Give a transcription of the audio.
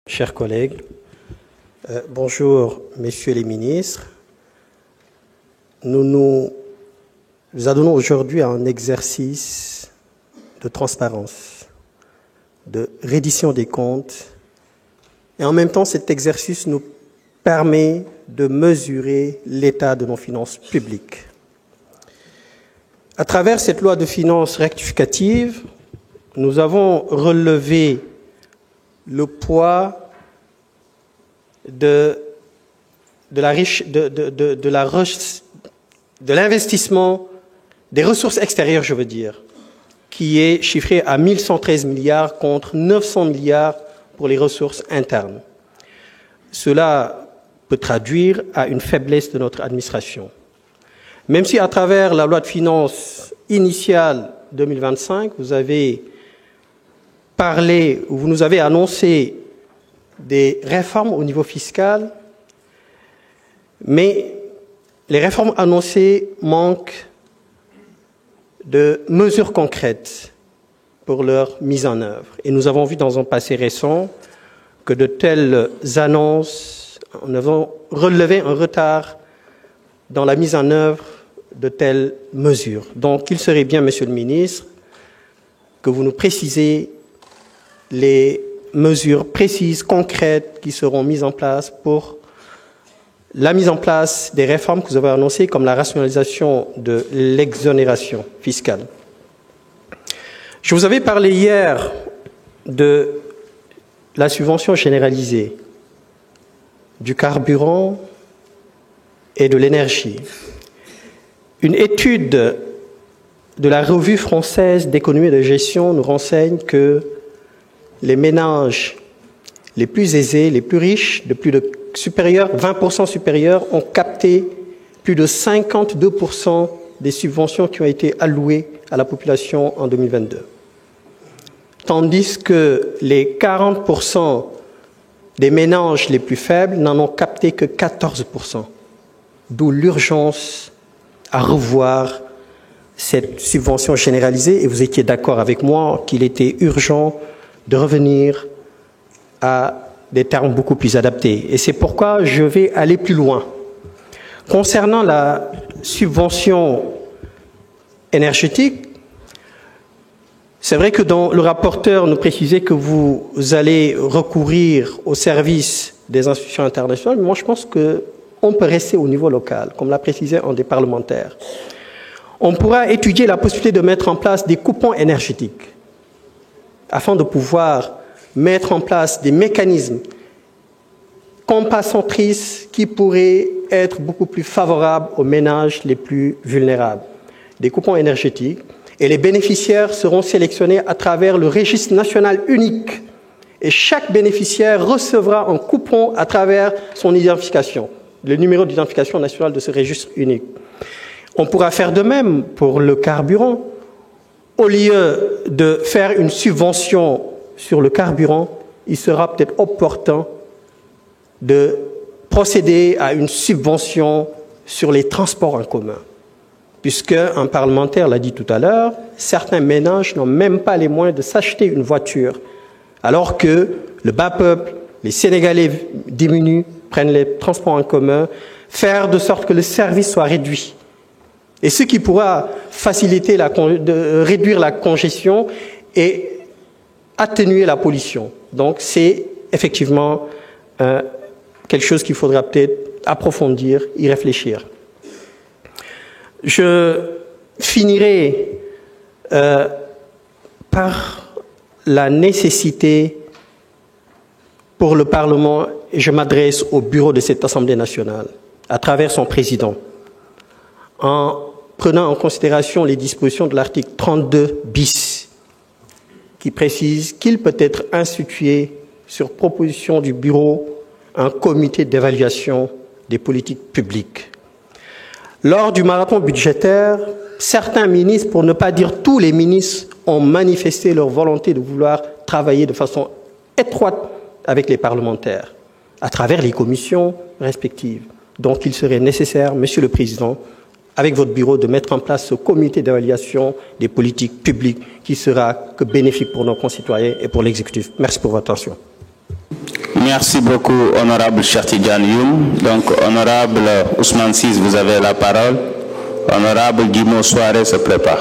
Chers collègues, bonjour messieurs les ministres. Nous nous adonnons aujourd'hui à un exercice de transparence, de reddition des comptes, et en même temps cet exercice nous permet de mesurer l'état de nos finances publiques. À travers cette loi de finances rectificative, nous avons relevé le poids de l'investissement des ressources extérieures, je veux dire, qui est chiffré à 1113 milliards contre 900 milliards pour les ressources internes. Cela peut traduire à une faiblesse de notre administration. Même si à travers la loi de finances initiale 2025, vous avez parlé, ou vous nous avez annoncé des réformes au niveau fiscal, mais les réformes annoncées manquent de mesures concrètes pour leur mise en œuvre. Et nous avons vu dans un passé récent que de telles annonces, nous avons relevé un retard dans la mise en œuvre de telles mesures. Donc il serait bien, Monsieur le ministre, que vous nous précisez les mesures précises, concrètes qui seront mises en place pour la mise en place des réformes que vous avez annoncées, comme la rationalisation de l'exonération fiscale. Je vous avais parlé hier de la subvention généralisée, du carburant et de l'énergie. Une étude de la Revue française d'économie et de gestion nous renseigne que les ménages les plus aisés, les plus riches, de plus de 20% supérieurs, ont capté plus de 52% des subventions qui ont été allouées à la population en 2022. Tandis que les 40% des ménages les plus faibles n'en ont capté que 14%. D'où l'urgence à revoir cette subvention généralisée. Et vous étiez d'accord avec moi qu'il était urgent de revenir à des termes beaucoup plus adaptés. Et c'est pourquoi je vais aller plus loin. Concernant la subvention énergétique, c'est vrai que le rapporteur nous précisait que vous allez recourir au service des institutions internationales, mais moi je pense qu'on peut rester au niveau local, comme l'a précisé un des parlementaires. On pourra étudier la possibilité de mettre en place des coupons énergétiques afin de pouvoir mettre en place des mécanismes compensatrices qui pourraient être beaucoup plus favorables aux ménages les plus vulnérables. Des coupons énergétiques, et les bénéficiaires seront sélectionnés à travers le registre national unique. Et chaque bénéficiaire recevra un coupon à travers son identification, le numéro d'identification nationale de ce registre unique. On pourra faire de même pour le carburant. Au lieu de faire une subvention sur le carburant, il sera peut-être opportun de procéder à une subvention sur les transports en commun. Puisque un parlementaire l'a dit tout à l'heure, certains ménages n'ont même pas les moyens de s'acheter une voiture, alors que le bas peuple, les Sénégalais diminuent, prennent les transports en commun, faire de sorte que le service soit réduit. Et ce qui pourra faciliter, réduire la congestion et atténuer la pollution. Donc c'est effectivement quelque chose qu'il faudra peut-être approfondir, y réfléchir. Je finirai par la nécessité pour le Parlement, et je m'adresse au bureau de cette Assemblée nationale, à travers son président, en prenant en considération les dispositions de l'article 32 bis, qui précise qu'il peut être institué, sur proposition du bureau, un comité d'évaluation des politiques publiques. Lors du marathon budgétaire, certains ministres, pour ne pas dire tous les ministres, ont manifesté leur volonté de vouloir travailler de façon étroite avec les parlementaires, à travers les commissions respectives. Donc il serait nécessaire, Monsieur le Président, avec votre bureau, de mettre en place ce comité d'évaluation des politiques publiques qui sera que bénéfique pour nos concitoyens et pour l'exécutif. Merci pour votre attention. Merci beaucoup, honorable Cheikh Tidiane Youm. Donc, honorable Ousmane Ciss, vous avez la parole. Honorable Guimond Souaré se prépare.